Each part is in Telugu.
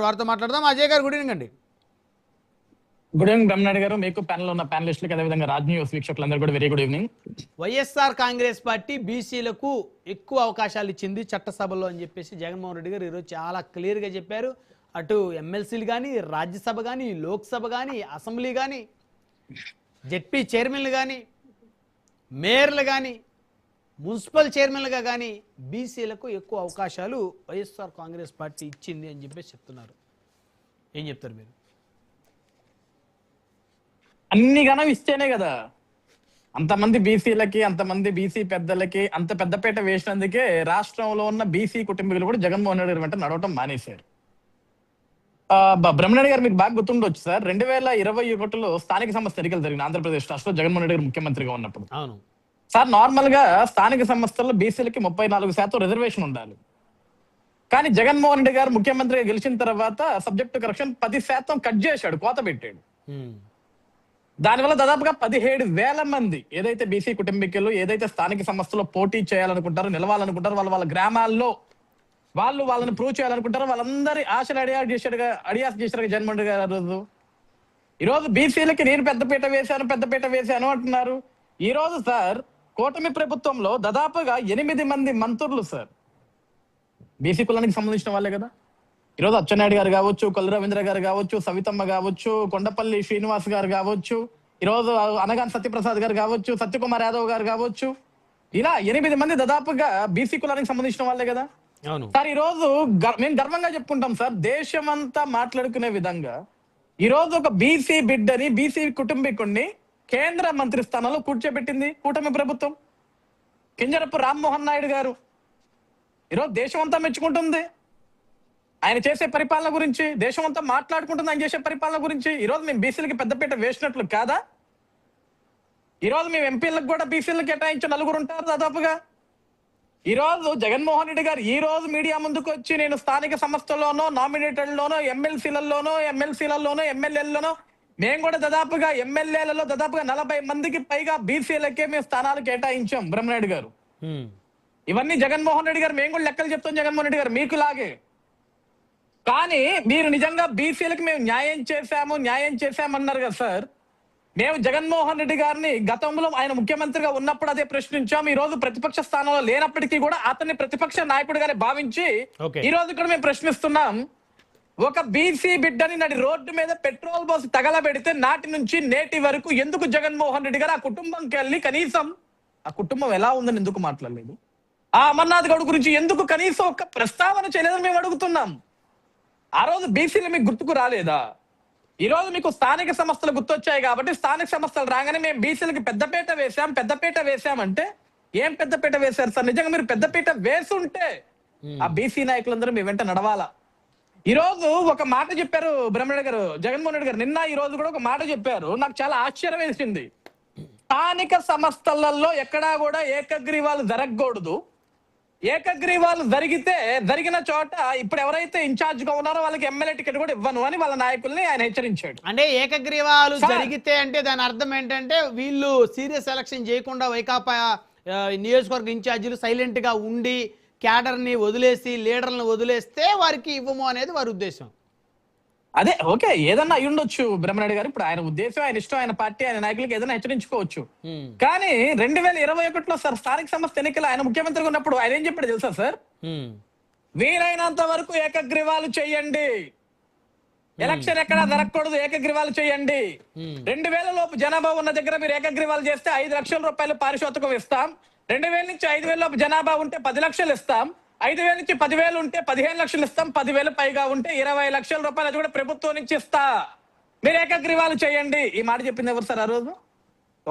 వారితో మాట్లాడదాం. అజయ్ గారు గుడ్ ఈవినింగ్ అండి. గుడ్ ఈవినింగ్ బ్రహ్మనాయుడు గారు, మీకు ప్యానల్ ఉన్న ప్యానలిస్టులకు అదేవిధంగా రాజ్ న్యూస్ వీక్షకులందరూ కూడా very good evening. YSR Congress party బీసీలకు ఎక్కువ అవకాశాలు ఇచ్చింది చట్టసభలో అని చెప్పేసి జగన్మోహన్ రెడ్డి గారు ఈరోజు చాలా క్లియర్గా చెప్పారు. అటు ఎమ్మెల్సీలు కానీ, రాజ్యసభ కానీ, లోక్సభ కానీ, అసెంబ్లీ కానీ, జెడ్పీ చైర్మన్లు కానీ, మేయర్లు కానీ, మున్సిపల్ చైర్మన్లుగా కానీ బీసీలకు ఎక్కువ అవకాశాలు వైఎస్ఆర్ కాంగ్రెస్ పార్టీ ఇచ్చింది అని చెప్పేసి చెప్తున్నారు. ఏం చెప్తారు మీరు? అన్ని గణం ఇస్తేనే కదా అంతమంది బీసీలకి, అంతమంది బీసీ పెద్దలకి అంత పెద్దపేట వేసినందుకే రాష్ట్రంలో ఉన్న బీసీ కుటుంబీకులు కూడా జగన్మోహన్ రెడ్డి గారి వెంట నడవటం మానేశారు. బ్రహ్మనాయుడు గారు మీకు బాగా గుర్తుండొచ్చు సార్, 2021లో స్థానిక సంస్థ ఎన్నికలు జరిగిన ఆంధ్రప్రదేశ్ రాష్ట్రంలో జగన్మోహన్ రెడ్డి గారు ముఖ్యమంత్రిగా ఉన్నప్పుడు. అవును సార్, నార్మల్ గా స్థానిక సంస్థల్లో బీసీలకి 34% రిజర్వేషన్ ఉండాలి. కానీ జగన్మోహన్ రెడ్డి గారు ముఖ్యమంత్రిగా గెలిచిన తర్వాత సబ్జెక్టు కరెక్షన్ 10% కట్ చేశాడు, కోత పెట్టాడు. దానివల్ల దాదాపుగా 17,000 మంది ఏదైతే బీసీ కుటుంబీకులు ఏదైతే స్థానిక సంస్థలో పోటీ చేయాలనుకుంటారో, నిలవాలనుకుంటారో, వాళ్ళ గ్రామాల్లో వాళ్ళని ప్రూవ్ చేయాలనుకుంటారో వాళ్ళందరి ఆశలు అడియాస్ చేశారు జగన్మోహన్ రెడ్డి గారు. ఈరోజు బీసీలకి నేను పెద్దపీట వేశాను అంటున్నారు. ఈ రోజు సార్, కూటమి ప్రభుత్వంలో దాదాపుగా 8 మంది మంత్రులు సార్ బీసీ కులానికి సంబంధించిన వాళ్ళే కదా. ఈరోజు అచ్చెన్నాయుడు గారు కావచ్చు, కొల్లు రవీంద్ర గారు కావచ్చు, సవితమ్మ కావచ్చు, కొండపల్లి శ్రీనివాస్ గారు కావచ్చు, ఈరోజు అనగాని సత్యప్రసాద్ గారు కావచ్చు, సత్యకుమార్ యాదవ్ గారు కావచ్చు, ఇలా 8 మంది దాదాపుగా బీసీ కులానికి సంబంధించిన వాళ్ళే కదా. సార్, ఈ రోజు మేము గర్వంగా చెప్పుకుంటాం సార్, దేశమంతా మాట్లాడుకునే విధంగా ఈ రోజు ఒక బీసీ బిడ్డని, బీసీ కుటుంబీకుడిని కేంద్ర మంత్రి స్థానంలో కూర్చోబెట్టింది కూటమి ప్రభుత్వం. కింజరపు రామ్మోహన్ నాయుడు గారు ఈరోజు దేశం అంతా మెచ్చుకుంటుంది ఆయన చేసే పరిపాలన గురించి, దేశం అంతా మాట్లాడుకుంటుంది ఆయన చేసే పరిపాలన గురించి. ఈరోజు మేము బీసీలకి పెద్దపీట వేసినట్లు కాదా? ఈరోజు మేము ఎంపీలకు కూడా బీసీలకు కేటాయించి 4 ఉంటారు దాదాపుగా. ఈరోజు జగన్మోహన్ రెడ్డి గారు ఈ రోజు మీడియా ముందుకు వచ్చి నేను స్థానిక సంస్థల్లోనో, నామినేటెడ్లోనో, ఎమ్మెల్సీలలోనో, ఎమ్మెల్యేలలోనో మేము కూడా దాదాపుగా ఎమ్మెల్యేలలో దాదాపుగా 40 మందికి పైగా బీసీలకే మేము స్థానాలు కేటాయించాం బ్రహ్మనాయుడు గారు. ఇవన్నీ జగన్మోహన్ రెడ్డి గారు మేము కూడా లెక్కలు చెప్తాం జగన్మోహన్ రెడ్డి గారు మీకు లాగే. కానీ మీరు నిజంగా బీసీలకు మేము న్యాయం చేశామన్నారు కదా సార్. మేము జగన్మోహన్ రెడ్డి గారిని గతంలో ఆయన ముఖ్యమంత్రిగా ఉన్నప్పుడు అదే ప్రశ్నించాం. ఈ రోజు ప్రతిపక్ష స్థానంలో లేనప్పటికీ కూడా అతన్ని ప్రతిపక్ష నాయకుడిగానే భావించి ఈ రోజు కూడా మేము ప్రశ్నిస్తున్నాం. ఒక బీసీ బిడ్డని నడి రోడ్డు మీద పెట్రోల్ పోసి తగలబెడితే నాటి నుంచి నేటి వరకు ఎందుకు జగన్మోహన్ రెడ్డి గారు ఆ కుటుంబంకి వెళ్ళి కనీసం ఆ కుటుంబం ఎలా ఉందని ఎందుకు మాట్లాడలేదు? ఆ అమర్నాథ్ గౌడ్ గురించి ఎందుకు కనీసం ఒక ప్రస్తావన చేయలేదని మేము అడుగుతున్నాం. ఆ రోజు బీసీలు మీకు గుర్తుకు రాలేదా? ఈ రోజు మీకు స్థానిక సంస్థలు గుర్తొచ్చాయి కాబట్టి స్థానిక సంస్థలు రాగానే మేము బీసీలకి పెద్దపీట వేసామంటే ఏం పెద్దపీట వేశారు సార్? నిజంగా మీరు పెద్దపీట వేసుంటే ఆ బీసీ నాయకులందరూ మీ వెంట నడవాలా. ఈ రోజు ఒక మాట చెప్పారు బ్రహ్మనాయుడు గారు, జగన్మోహన్ రెడ్డి గారు నిన్న ఈ రోజు కూడా ఒక మాట చెప్పారు, నాకు చాలా ఆశ్చర్యం వేసింది. స్థానిక సంస్థలలో ఎక్కడా కూడా ఏకగ్రీవాలు జరగకూడదు, ఏకగ్రీవాలు జరిగిన చోట ఇప్పుడు ఎవరైతే ఇన్ఛార్జ్ గా ఉన్నారో వాళ్ళకి ఎమ్మెల్యే టికెట్ కూడా ఇవ్వను అని వాళ్ళ నాయకుల్ని ఆయన హెచ్చరించాడు. అంటే ఏకగ్రీవాలు జరిగితే అంటే దాని అర్థం ఏంటంటే వీళ్ళు సీరియస్ ఎలక్షన్ చేయకుండా వైకాపా నియోజకవర్గ ఇన్ఛార్జీలు సైలెంట్ గా ఉండి క్యాడర్ ని వదిలేసి లీడర్లను వదిలేస్తే వారికి ఇవ్వము అనేది వారి ఉద్దేశం. అదే ఓకే, ఏదన్నా అయి ఉండొచ్చు బ్రహ్మనాయుడు గారు. ఇప్పుడు ఆయన ఉద్దేశం, ఆయన ఇష్టం, ఆయన పార్టీ, ఆయన నాయకులకు ఏదైనా హెచ్చరించుకోవచ్చు. కానీ 2021లో సార్ స్థానిక సంస్థ ఎన్నికలు ఆయన ముఖ్యమంత్రిగా ఉన్నప్పుడు ఆయన ఏం చెప్పాడు తెలుసా సార్? వీలైనంత వరకు ఏకగ్రీవాలు చేయండి, ఎలక్షన్ ఎక్కడా జరగకూడదు, ఏకగ్రీవాలు చేయండి. 2000 లోపు జనాభా ఉన్న దగ్గర మీరు ఏకగ్రీవాలు చేస్తే 5 లక్షల రూపాయలు పారితోషికం ఇస్తాం. 2000 నుంచి 5000 లోపు జనాభా ఉంటే 10 లక్షలు ఇస్తాం. 5000 నుంచి 10,000 ఉంటే 15 లక్షలు ఇస్తాం. 10,000 పైగా ఉంటే 20 లక్షల రూపాయలు అది కూడా ప్రభుత్వం నుంచి ఇస్తా, మీరు ఏకగ్రీవాలు చేయండి. ఈ మాట చెప్పింది ఎవరు సార్? ఆ రోజు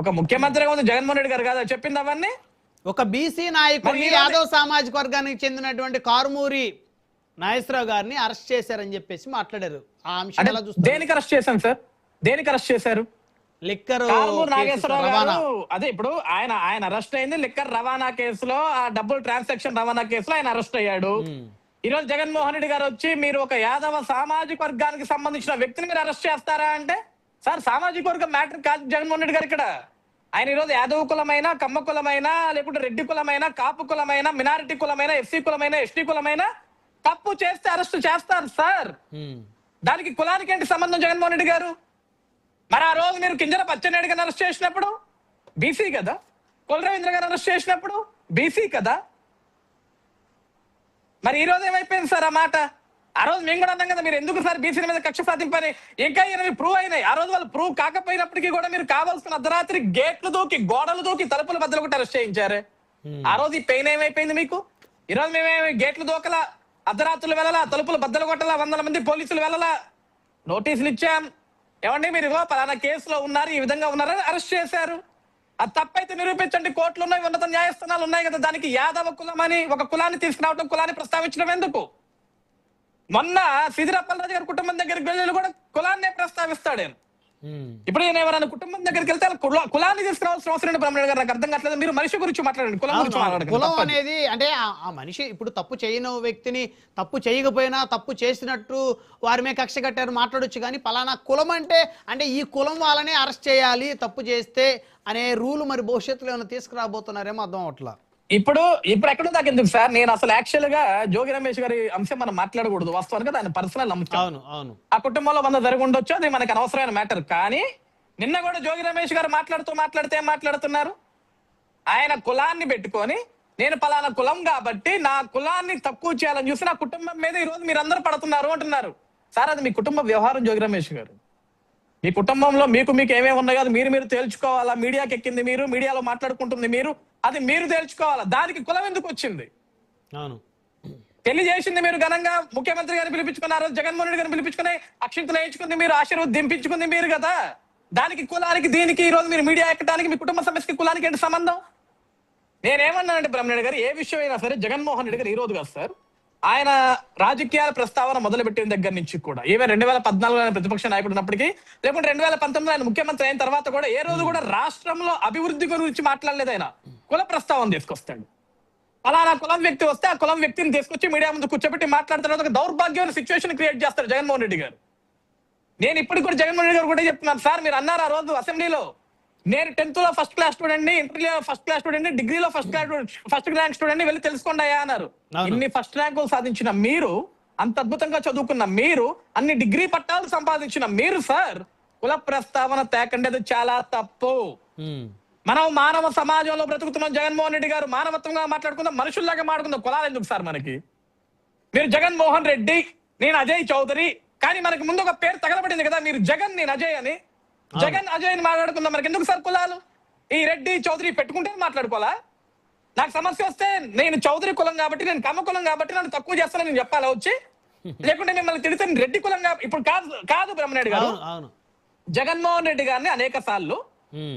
ఒక ముఖ్యమంత్రిగా ఉంది జగన్మోహన్ రెడ్డి గారు కదా చెప్పింది అవన్నీ. ఒక బీసీ నాయకుడిని, యాదవ్ సామాజిక వర్గానికి చెందినటువంటి కారుమూరి నాగేశ్వరరావు గారిని అరెస్ట్ చేశారని చెప్పేసి మాట్లాడారు. ఆ అంశం ఎలా చూస్తారు? దేనికి అరెస్ట్ చేశాం సార్? దేనికి అరెస్ట్ చేశారు? లిక్కర్ నాగేశ్వరరావు గారు అదే ఇప్పుడు ఆయన అరెస్ట్ అయింది లిక్కర్ రవాణా కేసులో, ఆ డబ్బులు ట్రాన్సాక్షన్ రవాణా కేసులో ఆయన అరెస్ట్ అయ్యాడు. ఈ రోజు జగన్మోహన్ రెడ్డి గారు వచ్చి మీరు ఒక యాదవ సామాజిక వర్గానికి సంబంధించిన వ్యక్తిని మీరు అరెస్ట్ చేస్తారా అంటే, సార్ సామాజిక వర్గం మ్యాటర్ కాదు జగన్మోహన్ రెడ్డి గారు ఇక్కడ. ఆయన ఈరోజు యాదవ కులమైనా, కమ్మ కులమైనా, లేకుంటే రెడ్డి కులమైనా, కాపు కులమైనా, మినారిటీ కులమైనా, ఎస్సీ కులమైనా, ఎస్టీ కులమైనా తప్పు చేస్తే అరెస్ట్ చేస్తారు సార్. దానికి కులానికి ఏంటి సంబంధం జగన్మోహన్ రెడ్డి గారు? మరి ఆ రోజు మీరు కింజర పచ్చెన్నాయుడు గారిని అరెస్ట్ చేసినప్పుడు బీసీ కదా, కుల రవీంద్ర గారిని అరెస్ట్ చేసినప్పుడు బీసీ కదా. మరి ఈ రోజు ఏమైపోయింది సార్ ఆ మాట? ఆ రోజు మేము కూడా అన్నాం కదా, మీరు ఎందుకు సార్ బీసీల మీద కక్ష సాధింపని? ఇంకా ప్రూవ్ అయినాయి. ఆ రోజు వాళ్ళు ప్రూవ్ కాకపోయినప్పటికీ కూడా మీరు కావాల్సిన అర్ధరాత్రి గేట్లు దూకి, గోడలు దూకి, తలుపుల బద్దలు కొట్టి అరెస్ట్ చేయించారే. ఆ రోజు ఈ పెయిన్ ఏమైపోయింది మీకు? ఈ రోజు మేమేమి గేట్లు దూకలా, అర్ధరాత్రులు వెళ్ళాలా, తలుపులు బద్దలు కొట్టలా, 100 మంది పోలీసులు వెళ్ళాలా, నోటీసులు ఇచ్చాం. ఏమండి మీరు పలానా కేసులో ఉన్నారు, ఈ విధంగా ఉన్నారని అరెస్ట్ చేశారు. అది తప్పైతే నిరూపించండి. కోర్టులు ఉన్నాయి, ఉన్నత న్యాయస్థానాలు ఉన్నాయి కదా. దానికి యాదవ కులం అని ఒక కులాన్ని తీసుకురావడం, కులాన్ని ప్రస్తావించడం ఎందుకు? మొన్న సిదిరప్పలరాజు గారి కుటుంబం దగ్గరికి వెళ్ళి కూడా కులాన్నే ప్రస్తావిస్తాడు. ఇప్పుడు నేను ఎవరైనా కుటుంబం దగ్గరికి వెళ్తే కులాన్ని తీసుకురావాల్సిన అవసరం ఏంటి బ్రహ్మణ్య గారు? నాకు అర్థం కావట్లేదు. మీరు మనిషి గురించి మాట్లాడండి, కులం గురించి మాట్లాడండి. కులం అనేది అంటే ఆ మనిషి ఇప్పుడు తప్పు చేయని వ్యక్తిని తప్పు చేయకపోయినా తప్పు చేసినట్టు వారి మీద కక్ష కట్టారు మాట్లాడొచ్చు. కానీ పలానా కులం అంటే ఈ కులం వాళ్ళనే అరెస్ట్ చేయాలి తప్పు చేస్తే అనే రూల్ మరి భవిష్యత్తులో ఏమైనా తీసుకురాబోతున్నారేమో అర్థం అవట్లా. ఇప్పుడు ఎక్కడో దాకా ఎందుకు సార్? నేను అసలు యాక్చువల్ గా జోగి రమేష్ గారి అంశం మనం మాట్లాడకూడదు. వాస్తవానికి ఆయన పర్సనల్ అంశం. అవును, ఆ కుటుంబంలో 100 జరిగి ఉండొచ్చు, అది మనకు అనవసరమైన మ్యాటర్. కానీ నిన్న కూడా జోగి రమేష్ గారు మాట్లాడితే ఏం మాట్లాడుతున్నారు? ఆయన కులాన్ని పెట్టుకొని నేను పలానా కులం కాబట్టి నా కులాన్ని తక్కువ చేయాలని చూసి నా కుటుంబం మీద ఈ రోజు మీరు అందరూ పడుతున్నారు అంటున్నారు. సార్ అది మీ కుటుంబ వ్యవహారం జోగి రమేష్ గారు. మీ కుటుంబంలో మీకు ఏమేమి ఉన్నాయో అది మీరు తేల్చుకోవాలా. మీడియాకి ఎక్కింది మీరు, మీడియాలో మాట్లాడుకుంటుంది మీరు, అది మీరు తేల్చుకోవాలా. దానికి కులం ఎందుకు వచ్చింది? పెళ్లి చేసింది మీరు ఘనంగా ముఖ్యమంత్రి గారిని పిలిపించుకున్నారు, జగన్మోహన్ రెడ్డి గారిని పిలిపించుకుని అక్షింతలు వేయించుకుంది మీరు, ఆశీర్వాదం దింపించుకుంది మీరు కదా. దానికి కులానికి దీనికి ఈ రోజు మీరు మీడియా ఎక్కడానికి మీ కుటుంబ సమస్యకి కులానికి ఏంటి సంబంధం? నేనేమన్నానంటే బ్రహ్మణ్య గారు, ఏ విషయం అయినా సరే జగన్మోహన్ రెడ్డి గారు ఈ రోజు కాదు సార్, ఆయన రాజకీయాల ప్రస్తావన మొదలుపెట్టిన దగ్గర నుంచి కూడా, ఈవెన్ 2014 ఆయన ప్రతిపక్ష నాయకుడు ఉన్నప్పటికీ, లేకుంటే 2019 ఆయన ముఖ్యమంత్రి అయిన తర్వాత కూడా ఏ రోజు కూడా రాష్ట్రంలో అభివృద్ధి గురించి మాట్లాడలేదు. ఆయన కుల ప్రస్తావన తీసుకొస్తాడు. అలానా కులం వ్యక్తి వస్తే ఆ కులం వ్యక్తిని తీసుకొచ్చి మీడియా ముందు కూర్చోబెట్టి మాట్లాడుతున్న ఒక దౌర్భాగ్యమైన సిచ్యువేషన్ క్రియేట్ చేస్తారు జగన్మోహన్ రెడ్డి గారు. నేను ఇప్పటికి కూడా జగన్మోహన్ రెడ్డి గారు కూడా చెప్తున్నాను, సార్ మీరు అన్నారు ఆ రోజు అసెంబ్లీలో, నేను 10th లో ఫస్ట్ క్లాస్ స్టూడెంట్ ని, ఇంటర్లో ఫస్ట్ క్లాస్ స్టూడెంట్ ని, డిగ్రీలో ఫస్ట్ ర్యాంక్ స్టూడెంట్ ని వెళ్ళి తెలుసుకోండి అయ్యా అన్నారు. ఇన్ని ఫస్ట్ ర్యాంకులు సాధించిన మీరు, అంత అద్భుతంగా చదువుకున్న మీరు, అన్ని డిగ్రీ పట్టాలు సంపాదించిన మీరు సార్ కుల ప్రస్తావన తేకండి, అది చాలా తప్పు. మనం మానవ సమాజంలో బ్రతుకుతున్నాం. జగన్మోహన్ రెడ్డి గారు మానవత్వంగా మాట్లాడుకుందాం, మనుషుల్లాగా మాట్లాడుకుందాం. కులాలు ఎందుకు సార్ మనకి? మీరు జగన్మోహన్ రెడ్డి, నేను అజయ్ చౌదరి, కానీ మనకి ముందు ఒక పేరు తగలబడింది కదా, మీరు జగన్ నేను అజయ్ అని. జగన్ అజయ్ అని మాట్లాడుకుందాం, మనకి ఎందుకు సార్ కులాలు? ఈ రెడ్డి చౌదరి పెట్టుకుంటే మాట్లాడుకోవాలా? నాకు సమస్య వస్తే నేను చౌదరి కులం కాబట్టి, నేను కమ్మ కులం కాబట్టి నన్ను తక్కువ చేస్తానని నేను చెప్పాలా వచ్చి? లేకుంటే మిమ్మల్ని తిడితే రెడ్డి కులం ఇప్పుడు కాదు బ్రహ్మనాయుడు గారు. జగన్మోహన్ రెడ్డి గారిని అనేక సార్లు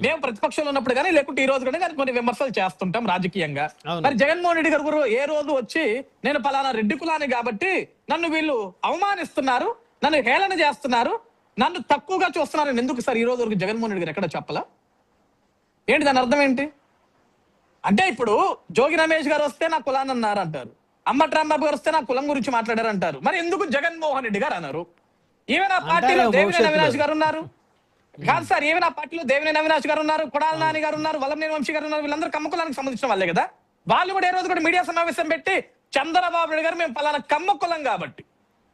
మేము ప్రతిపక్షంలో ఉన్నప్పుడు కానీ, లేకుంటే ఈ రోజు కూడా కొన్ని విమర్శలు చేస్తుంటాం రాజకీయంగా. మరి జగన్మోహన్ రెడ్డి గారు ఏ రోజు వచ్చి నేను పలానా రెడ్డి కులాన్ని కాబట్టి నన్ను వీళ్ళు అవమానిస్తున్నారు, నన్ను హేళన చేస్తున్నారు, నన్ను తక్కువగా చూస్తున్నారు ఎందుకు సార్ ఈ రోజు వరకు జగన్మోహన్ రెడ్డి గారు ఎక్కడ చెప్పలా? ఏంటి దాని అర్థం ఏంటి? అంటే ఇప్పుడు జోగి రమేష్ గారు వస్తే నా కులాన్ని అన్నారు అంటారు, అంబటి రాంబాబు గారు వస్తే నా కులం గురించి మాట్లాడారు అంటారు. మరి ఎందుకు జగన్మోహన్ రెడ్డి గారు అన్నారు? ఈవెన్ ఆ పార్టీలో దేవినేని అవినాష్ గారు ఉన్నారు. కాదు సార్, ఈవెన్ ఆ పార్టీలో దేవినేని అవినాష్ గారు ఉన్నారు, కొడాల నాని గారు ఉన్నారు, వల్లంనేని వంశీ గారు ఉన్నారు. వీళ్ళందరూ కమ్మ కులానికి సంబంధించిన వాళ్ళే కదా. వాళ్ళు కూడా ఏ రోజు కూడా మీడియా సమావేశం పెట్టి చంద్రబాబు నాయుడు గారు మేము పలానా కమ్మ కులం కాబట్టి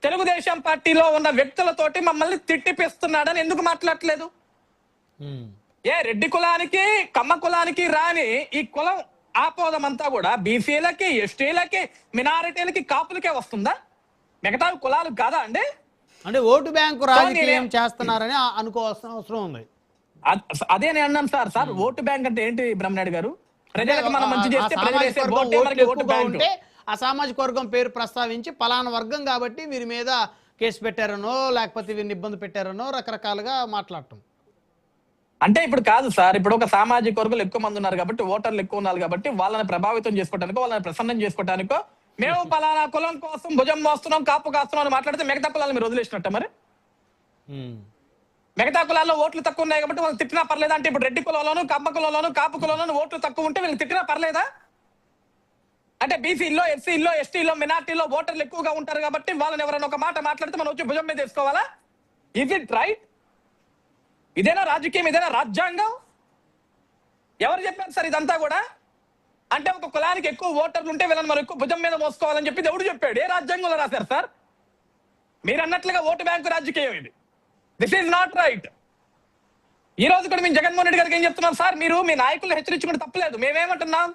తెలుగుదేశం పార్టీలో ఉన్న వ్యక్తులతోటి మమ్మల్ని తిట్టిపిస్తున్నాడని ఎందుకు మాట్లాడట్లేదు? ఏ రెడ్డి కులానికి కమ్మ కులానికి రాని ఈ కులం ఆపోదమంతా కూడా బీసీలకి, ఎస్టీలకి, మినారిటీలకి, కాపులకే వస్తుందా? మిగతా కులాలు కాదా అండి? అంటే ఓటు బ్యాంకు రాజకీయం చేస్తున్నారని అనుకోవాల్సిన అవసరం ఉంది. అదే నేను అన్నాను సార్. ఓటు బ్యాంక్ అంటే ఏంటి బ్రహ్మనాయుడు గారు? ప్రజలకు మనం మంచి చేస్తే ప్రజలు ఆ సామాజిక వర్గం పేరు ప్రస్తావించి పలానా వర్గం కాబట్టి వీరి మీద కేసు పెట్టారనో, లేకపోతే వీరిని ఇబ్బంది పెట్టారనో రకరకాలుగా మాట్లాడటం. అంటే ఇప్పుడు కాదు సార్, ఇప్పుడు ఒక సామాజిక వర్గాలు ఎక్కువ మంది ఉన్నారు కాబట్టి, ఓటర్లు ఎక్కువ ఉన్నారు కాబట్టి వాళ్ళని ప్రభావితం చేసుకోవడానికో, వాళ్ళని ప్రసన్నం చేసుకోవడానికో మేము పలానా కులం కోసం భుజం మోస్తున్నాం, కాపు కాస్తున్నాం అని మాట్లాడితే మిగతా కులాలను మీరు వదిలేసినట్ట? మరి మిగతా కులాల్లో ఓట్లు తక్కువ ఉన్నాయి కాబట్టి వాళ్ళు తిట్టినా పర్లేదా? అంటే ఇప్పుడు రెడ్డి కులంలోను, కమ్మ కులంలోను, కాపు కులంలోను ఓట్లు తక్కువ ఉంటే వీళ్ళు తిట్టినా పర్లేదా? అంటే బీసీలో, ఎస్సీలో, ఎస్టీలో, మినార్టీలో ఓటర్లు ఎక్కువగా ఉంటారు కాబట్టి వాళ్ళని ఎవరైనా ఒక మాట మాట్లాడితే మనం వచ్చి భుజం మీద వేసుకోవాలా? Is it right? ఇదేనా రాజకీయం? ఇదేనా రాజ్యాంగం? ఎవరు చెప్పారు సార్ ఇదంతా కూడా? అంటే ఒక కులానికి ఎక్కువ ఓటర్లు ఉంటే వీళ్ళని మనం ఎక్కువ భుజం మీద మోసుకోవాలని చెప్పి ఎవడు చెప్పాడు? ఏ రాజ్యాంగంలో రాశారు సార్? మీరు అన్నట్లుగా ఓటు బ్యాంకు రాజకీయం ఇది. This is not right. ఈ రోజు కూడా మేము జగన్మోహన్ రెడ్డి గారికి ఏం చెప్తున్నాం సార్? మీరు మీ నాయకులు హెచ్చరించుకుంటే తప్పలేదు. మేమేమంటున్నాం?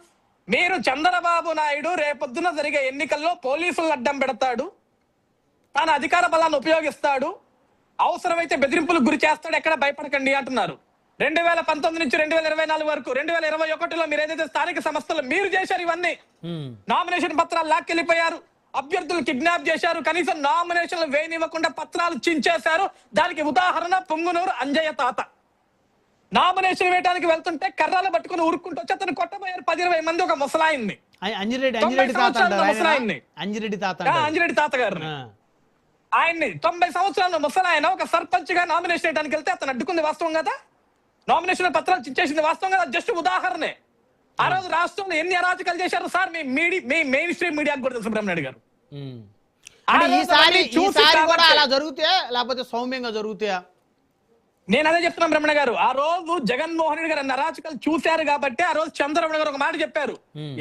మీరు చంద్రబాబు నాయుడు రేపొద్దున జరిగే ఎన్నికల్లో పోలీసులను అడ్డం పెడతాడు, తన అధికార బలాన్ని ఉపయోగిస్తాడు, అవసరమైతే బెదిరింపులకు గురి చేస్తాడు, ఎక్కడ భయపడకండి అంటున్నారు. 2019 నుంచి 2024 వరకు 2021లో మీరు ఏదైతే స్థానిక సంస్థలు మీరు చేశారు ఇవన్నీ, నామినేషన్ పత్రాలు లాక్కెళ్ళిపోయారు, అభ్యర్థులు కిడ్నాప్ చేశారు, కనీసం నామినేషన్లు వేయనివ్వకుండా పత్రాలు చించేశారు. దానికి ఉదాహరణ పొంగునూరు అంజయ్య తాత. నామినేషన్ వేయడానికి వెళ్తుంటే కర్రలు పట్టుకుని ఉరుక్కుంటూ వచ్చి అతను కొట్టబోయారు 10-20 మంది ఒక ముసలాయిన్ని. అంజిరెడ్డి తాత గారు ఆయన్ని 90 సంవత్సరాల ముసలాయన ఒక సర్పంచ్ గా నామినేషన్ వేయడానికి వెళ్తే అతను అడ్డుకుంది వాస్తవం కదా, నామినేషన్ పత్రాలు చించేసింది వాస్తవం కదా. జస్ట్ ఉదాహరణే. ఆ రోజు రాష్ట్రంలో ఎన్ని అరాచకాలు చేశారు సార్? మీ మెయిన్ స్ట్రీమ్ మీడియాకు కూడా తెలుసు బ్రహ్మనాయుడు గారు. ఈసారి కూడా అలా జరుగుతాయా లేకపోతే సౌమ్యంగా జరుగుతాయా? నేను అదే చెప్తున్నాను బ్రహ్మణ గారు. ఆ రోజు జగన్మోహన్ రెడ్డి గారు అన్ని అరాచకాలు చూశారు కాబట్టి ఆ రోజు చంద్రబాబు గారు ఒక మాట చెప్పారు,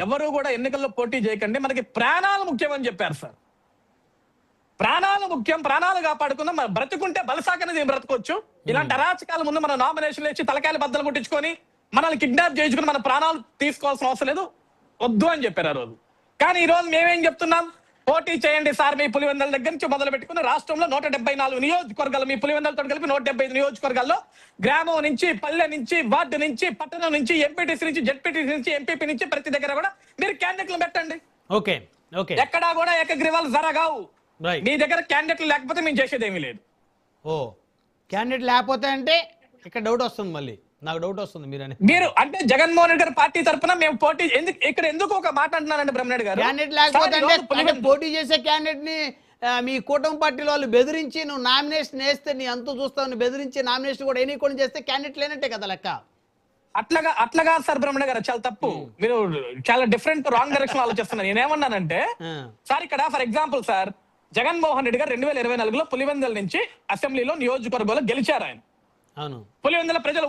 ఎవరు కూడా ఎన్నికల్లో పోటీ చేయకండి, మనకి ప్రాణాలు ముఖ్యం అని చెప్పారు సార్. ప్రాణాలు ముఖ్యం, ప్రాణాలు కాపాడుకుందాం, మనం బ్రతుకుంటే బలసాకనేది బ్రతకొచ్చు. ఇలాంటి అరాచకాల ముందు మనం నామినేషన్లు ఇచ్చి తలకాయలు బద్దలు కొట్టించుకొని మనల్ని కిడ్నాప్ చేయించుకుని మన ప్రాణాలు తీసుకోవాల్సిన అవసరం లేదు, వద్దు అని చెప్పారు ఆ రోజు. కానీ ఈ రోజు మేమేం చెప్తున్నాం? పోటీ చేయండి సార్. మీ పులివెందుల దగ్గర నుంచి మొదలు పెట్టుకుని రాష్ట్రంలో 174 నియోజకవర్గాలు, మీ పులివెందులతో కలిపి 175 నియోజకవర్గాల్లో, గ్రామం నుంచి, పల్లె నుంచి, వార్డు నుంచి, పట్టణం నుంచి, ఎంపీటీసీ నుంచి, జెడ్పీటీసీ నుంచి, ఎంపీపీ నుంచి ప్రతి దగ్గర కూడా మీరు క్యాండిడేట్లు పెట్టండి. Okay okay. ఎక్కడా కూడా ఏకగ్రీవాలు జరగావు. మీ దగ్గర క్యాండిడేట్లు లేకపోతే మేము చేసేది ఏమీ లేదు. ఓ క్యాండిడేట్ లేకపోతే అంటే ఇక్కడ డౌట్ వస్తుంది, మళ్ళీ నాకు డౌట్ వస్తుంది. మీరు అంటే జగన్మోహన్ రెడ్డి గారి పార్టీ తరఫున మేము పోటీ ఎందుకు ఒక మాట అంటున్నానండి బ్రహ్మనాయుడు గారు, క్యాండిడేట్ లేకపోతే అంటే పోటీ చేసే క్యాండిడేట్ ని మీ కూటమి పార్టీలో వాళ్ళు బెదిరించి నువ్వు నామినేషన్ వేస్తే నీ అంతు చూస్తావు బెదిరించి నామినేషన్ కూడా ఎన్నికొని చేస్తే క్యాండిడేట్ లేనట్టే కదా లెక్క. అట్లాగా సార్ బ్రహ్మణ గారు చాలా తప్పు. మీరు చాలా డిఫరెంట్ రాంగ్ డైరెక్షన్ ఆలోచిస్తున్నారు. నేనేమన్నానంటే సార్ ఇక్కడ for example sir Jaganmohan Reddy గారు 2024లో పులివెందుల నుంచి అసెంబ్లీలో నియోజకవర్గంలో గెలిచారు ఆయన. అవును. పులివెందుల ప్రజలు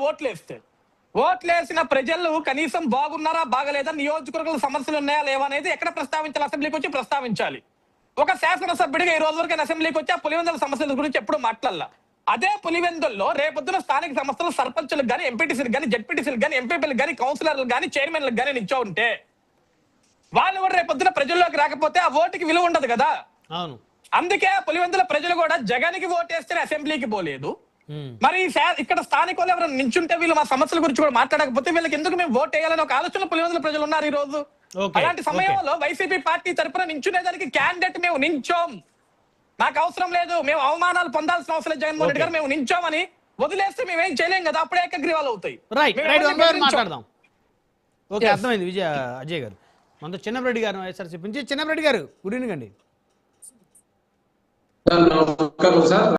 ఓట్లేసిన ప్రజలు కనీసం బాగున్నారా బాగలేదా, నియోజకవర్గంలో సమస్యలు ఉన్నాయా లేవా అనేది ఎక్కడ ప్రస్తావించాలి? అసెంబ్లీకి వచ్చి ప్రస్తావించాలి. ఒక శాసనసభ్యుడిగా ఈ రోజు వరకు అసెంబ్లీకి వచ్చి ఆ పులివెందుల సమస్యల గురించి ఎప్పుడు మాట్లాడాల. అదే పులివెందుల్లో రేపొద్దున స్థానిక సంస్థల సర్పంచులకు కానీ, ఎంపీటీసీలకు కానీ, జెడ్పీటీసీలకు కానీ, ఎంపీపీలకు కానీ, కౌన్సిలర్లకు కానీ, చైర్మన్లకు కానీ నిచ్చో ఉంటే వాళ్ళు కూడా రేపొద్దున ప్రజల్లోకి రాకపోతే ఆ ఓటుకి విలువ ఉండదు కదా. అవును. అందుకే పులివెందుల ప్రజలు కూడా జగన్కి ఓటేస్తే అసెంబ్లీకి పోలేదు. మరి ఇక్కడ స్థానికులు ఎవరైనా నించుంటే వీళ్ళు మా సమస్యల గురించి కూడా మాట్లాడకపోతే వీళ్ళకి ఎందుకు మేము ఓట్ వేయాలని ఒక ఆలోచన పులివెందుల ప్రజలు ఉన్నారు ఈ రోజు. అలాంటి సమయంలో వైసీపీ పార్టీ తరఫున నించునేదానికి క్యాండిడేట్ మేము నించోం, నాకు అవసరం లేదు, మేము అవమానాలు పొందాల్సిన అవసరం లేదు జగన్మోహన్ రెడ్డి గారు, మేము నించోమని వదిలేస్తే మేమేం చేయలేం కదా, అప్పుడే ఏకగ్రీవాలు అవుతాయి. మాట్లాడదాం. ఓకే, అర్థమైంది అజయ్ గారు. మనతో చిన్నరెడ్డి గారు వైఎస్ఆర్సీపీ నుంచి. చిన్నరెడ్డి గారు గుడ్ ఈవినింగ్ అండి. నమస్కారం సార్.